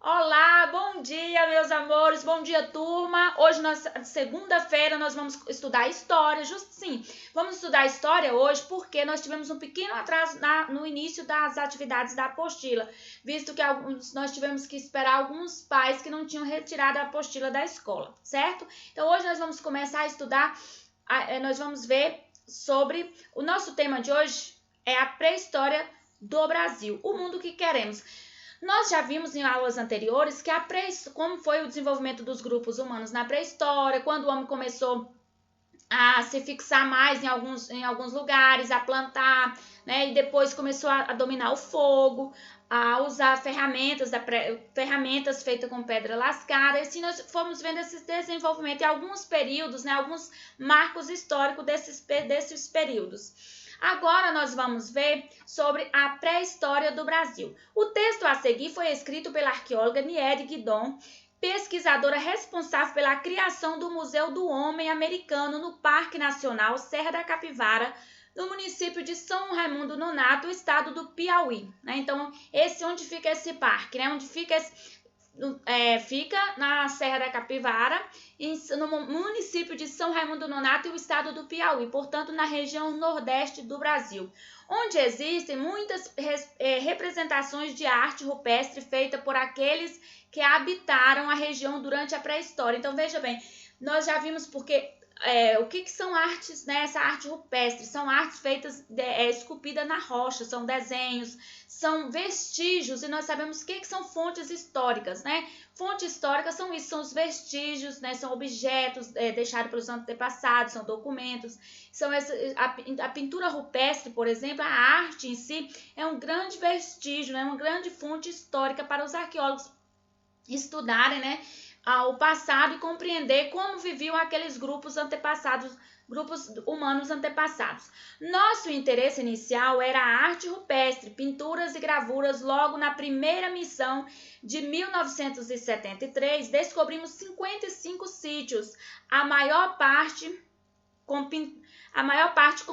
Olá, bom dia, meus amores, bom dia, turma. Hoje, segunda-feira, nós vamos estudar história, vamos estudar história hoje porque nós tivemos um pequeno atraso no início das atividades da apostila, visto que nós tivemos que esperar alguns pais que não tinham retirado a apostila da escola, certo? Então, hoje nós vamos começar a estudar, nós vamos ver sobre, o nosso tema de hoje é a pré-história do Brasil, o mundo que queremos. Nós já vimos em aulas anteriores que como foi o desenvolvimento dos grupos humanos na pré-história, quando o homem começou a se fixar mais em alguns lugares, a plantar, né? E depois começou a dominar o fogo, a usar ferramentas feitas com pedra lascada. E assim nós fomos vendo esse desenvolvimento em alguns períodos, né? Alguns marcos históricos desses períodos. Agora nós vamos ver sobre a pré-história do Brasil. O texto a seguir foi escrito pela arqueóloga Niede Guidon, pesquisadora responsável pela criação do Museu do Homem Americano no Parque Nacional Serra da Capivara, no município de São Raimundo Nonato, estado do Piauí. Então, onde fica esse parque, né? Fica na Serra da Capivara, no município de São Raimundo Nonato e o estado do Piauí, portanto, na região nordeste do Brasil, onde existem muitas representações de arte rupestre feita por aqueles que habitaram a região durante a pré-história. Então, veja bem, nós já vimos o que são artes, né? Essa arte rupestre são artes feitas, esculpidas na rocha, são desenhos, são vestígios, e nós sabemos o que são fontes históricas, né? Fontes históricas são isso, são os vestígios, né? São objetos deixados pelos antepassados, são documentos, a pintura rupestre, por exemplo, a arte em si é um grande vestígio, né? Uma grande fonte histórica para os arqueólogos estudarem, né? Ao passado e compreender como viviam aqueles grupos humanos antepassados. Nosso interesse inicial era a arte rupestre, pinturas e gravuras. Logo na primeira missão de 1973, descobrimos 55 sítios, a maior parte com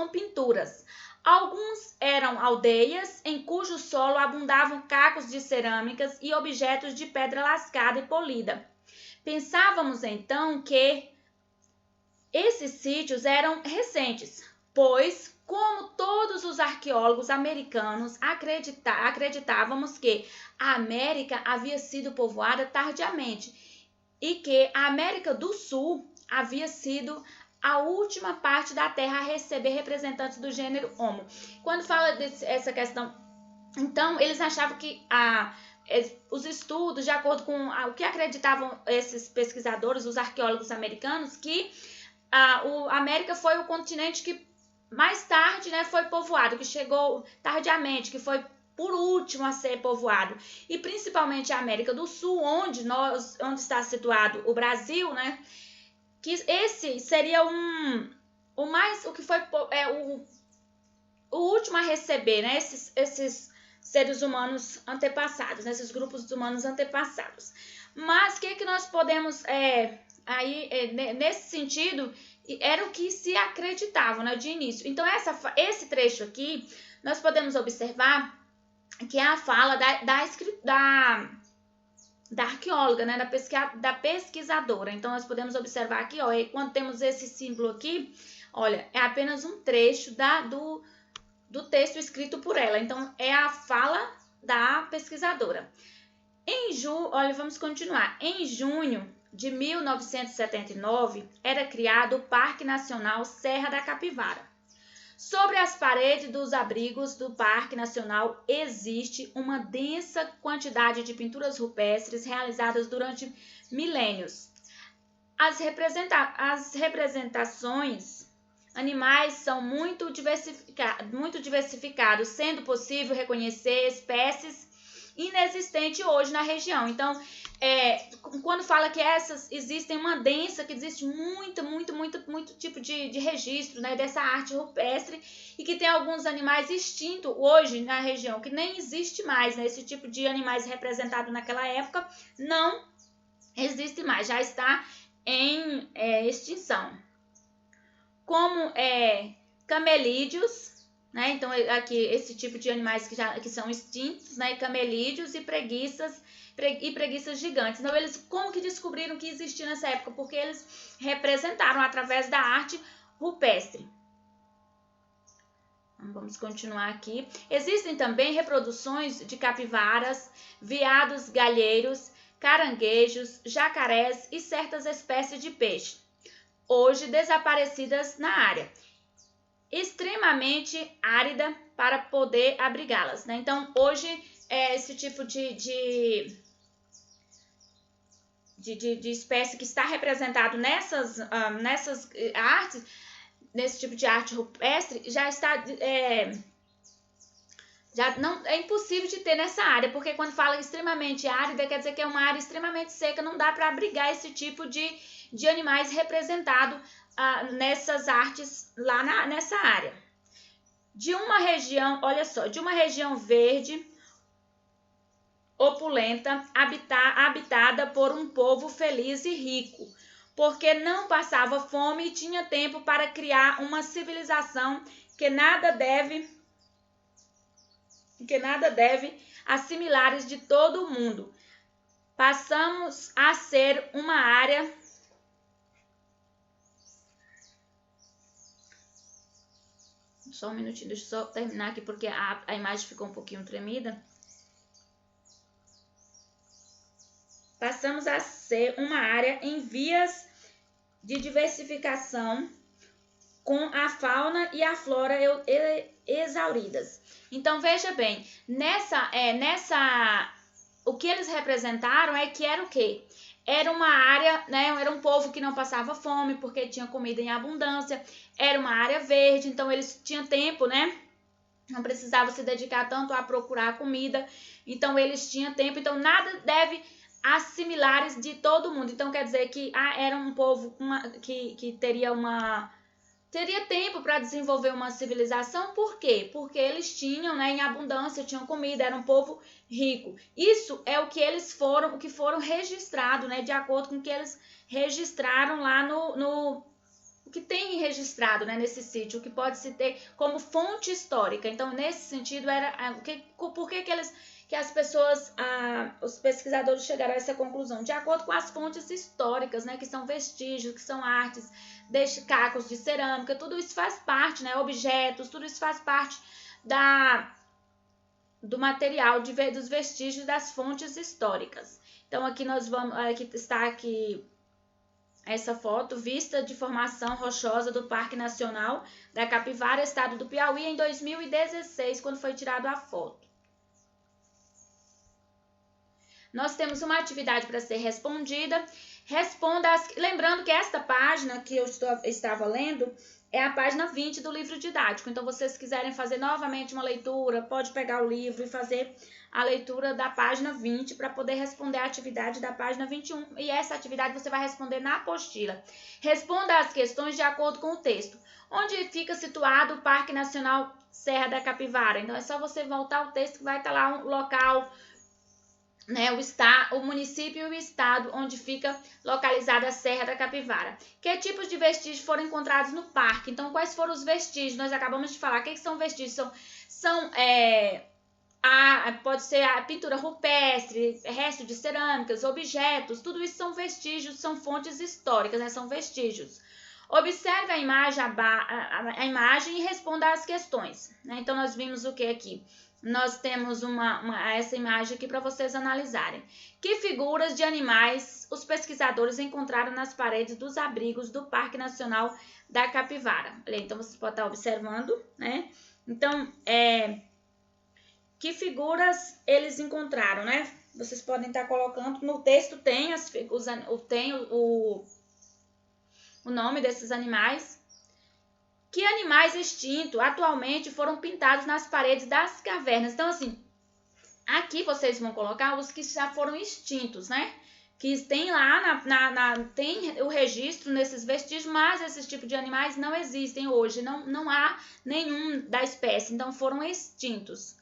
pinturas. Alguns eram aldeias em cujo solo abundavam cacos de cerâmicas e objetos de pedra lascada e polida. Pensávamos então que esses sítios eram recentes, pois, como todos os arqueólogos americanos, acreditávamos que a América havia sido povoada tardiamente e que a América do Sul havia sido a última parte da Terra a receber representantes do gênero Homo. Quando fala dessa questão, então, eles achavam que os estudos, de acordo com o que acreditavam esses pesquisadores, os arqueólogos americanos, que a América foi o continente que mais tarde, né, foi povoado, que chegou tardiamente, que foi por último a ser povoado. E principalmente a América do Sul, onde está situado o Brasil, né, que esse seria o último a receber, né, esses seres humanos antepassados, nesses grupos humanos antepassados. Mas o que nós podemos, nesse sentido, era o que se acreditava, né, de início. Então, esse trecho aqui, nós podemos observar que é a fala da arqueóloga, né, da pesquisadora. Então, nós podemos observar aqui, ó, quando temos esse símbolo aqui, olha, é apenas um trecho do texto escrito por ela. Então, é a fala da pesquisadora. Olha, vamos continuar. Em junho de 1979, era criado o Parque Nacional Serra da Capivara. Sobre as paredes dos abrigos do Parque Nacional existe uma densa quantidade de pinturas rupestres realizadas durante milênios. As representações animais são muito diversificados, sendo possível reconhecer espécies inexistentes hoje na região. Então, quando fala que existem uma densa, que existe muito tipo de registro, né, dessa arte rupestre, e que tem alguns animais extintos hoje na região, que nem existe mais, né, esse tipo de animais representado naquela época não existe mais, já está em extinção. Como camelídeos, né? Então, aqui, esse tipo de animais que são extintos, né? Camelídeos e preguiças gigantes. Então, eles como que descobriram que existia nessa época? Porque eles representaram através da arte rupestre. Vamos continuar aqui. Existem também reproduções de capivaras, veados galheiros, caranguejos, jacarés e certas espécies de peixe, hoje desaparecidas na área, extremamente árida para poder abrigá-las, né? Então, hoje, esse tipo de espécie que está representado nessas artes, nesse tipo de arte rupestre, já está... já não é impossível de ter nessa área, porque quando fala extremamente árida, quer dizer que é uma área extremamente seca, não dá para abrigar esse tipo de animais representado nessas artes lá nessa área. De uma região, olha só, de uma região verde, opulenta, habitada por um povo feliz e rico, porque não passava fome e tinha tempo para criar uma civilização que nada deve a similares de todo o mundo. Passamos a ser uma área só um minutinho, deixa eu só terminar aqui porque a imagem ficou um pouquinho tremida. Passamos a ser uma área em vias de diversificação, com a fauna e a flora exauridas. Então, veja bem, o que eles representaram que era o quê? Era uma área, né? Era um povo que não passava fome porque tinha comida em abundância. Era uma área verde, então eles tinham tempo, né? Não precisava se dedicar tanto a procurar comida. Então, eles tinham tempo. Então, nada deve a similares de todo mundo. Então, quer dizer que era um povo que teria tempo para desenvolver uma civilização. Por quê? Porque eles tinham, né, em abundância, tinham comida, era um povo rico. Isso é o que foram registrados, né, de acordo com o que eles registraram lá o que tem registrado, né, nesse sítio, o que pode se ter como fonte histórica. Então, nesse sentido, por que as pessoas, os pesquisadores chegaram a essa conclusão? De acordo com as fontes históricas, né, que são vestígios, que são artes, cacos de cerâmica, tudo isso faz parte, né, objetos, tudo isso faz parte do material, dos vestígios das fontes históricas. Então, aqui está aqui essa foto, vista de formação rochosa do Parque Nacional da Capivara, estado do Piauí, em 2016, quando foi tirada a foto. Nós temos uma atividade para ser respondida. Lembrando que esta página que eu estava lendo é a página 20 do livro didático. Então, vocês quiserem fazer novamente uma leitura, pode pegar o livro e fazer a leitura da página 20 para poder responder a atividade da página 21. E essa atividade você vai responder na apostila. Responda as questões de acordo com o texto. Onde fica situado o Parque Nacional Serra da Capivara? Então, é só você voltar ao texto que vai estar lá um local, né, o município e o estado onde fica localizada a Serra da Capivara. Que tipos de vestígios foram encontrados no parque? Então, quais foram os vestígios? Nós acabamos de falar. O que são vestígios? Pode ser a pintura rupestre, resto de cerâmicas, objetos, tudo isso são vestígios, são fontes históricas, né? São vestígios. Observe a imagem e responda às questões, né? Então, nós vimos o que aqui? Nós temos essa imagem aqui para vocês analisarem. Que figuras de animais os pesquisadores encontraram nas paredes dos abrigos do Parque Nacional da Capivara? Então, vocês podem estar observando, né? Então, que figuras eles encontraram, né? Vocês podem estar colocando, no texto tem o nome desses animais. Que animais extintos atualmente foram pintados nas paredes das cavernas? Então, assim, aqui vocês vão colocar os que já foram extintos, né? Que tem lá, tem o registro nesses vestígios, mas esses tipos de animais não existem hoje. Não há nenhum da espécie, então foram extintos.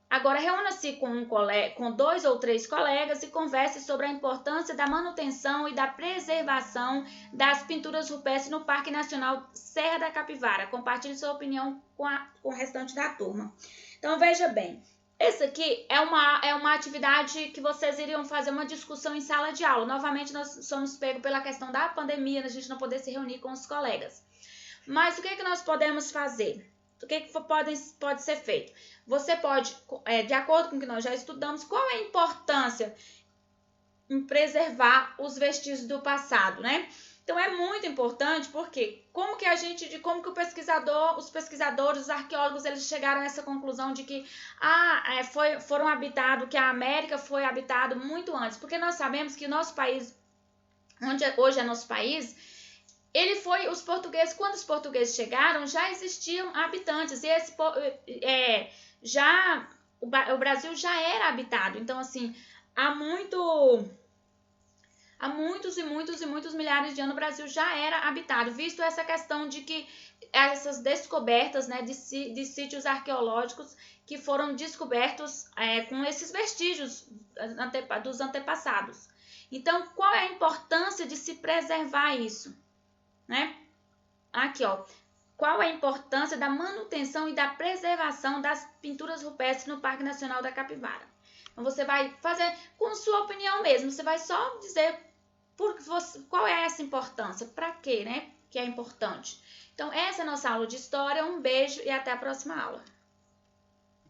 Agora, reúna-se com 2 ou 3 colegas e converse sobre a importância da manutenção e da preservação das pinturas rupestres no Parque Nacional Serra da Capivara. Compartilhe sua opinião com o restante da turma. Então, veja bem, essa aqui é uma atividade que vocês iriam fazer uma discussão em sala de aula. Novamente, nós somos pegos pela questão da pandemia, a gente não poder se reunir com os colegas. Mas o que nós podemos fazer? O que pode ser feito? Você pode, de acordo com o que nós já estudamos, qual é a importância em preservar os vestígios do passado, né? Então é muito importante porque como que o pesquisador, os pesquisadores, os arqueólogos, eles chegaram a essa conclusão de que foram habitados, que a América foi habitado muito antes, porque nós sabemos que o nosso país, onde hoje é nosso país, os portugueses, quando os portugueses chegaram, já existiam habitantes, e o Brasil já era habitado. Então, assim, há muitos e muitos milhares de anos o Brasil já era habitado, visto essa questão de que essas descobertas, né, de sítios arqueológicos que foram descobertos com esses vestígios dos antepassados. Então, qual é a importância de se preservar isso? Né? Aqui, ó. Qual é a importância da manutenção e da preservação das pinturas rupestres no Parque Nacional da Capivara? Então, você vai fazer com sua opinião mesmo. Você vai só dizer qual é essa importância, para quê, né? Que é importante. Então, essa é a nossa aula de história. Um beijo e até a próxima aula.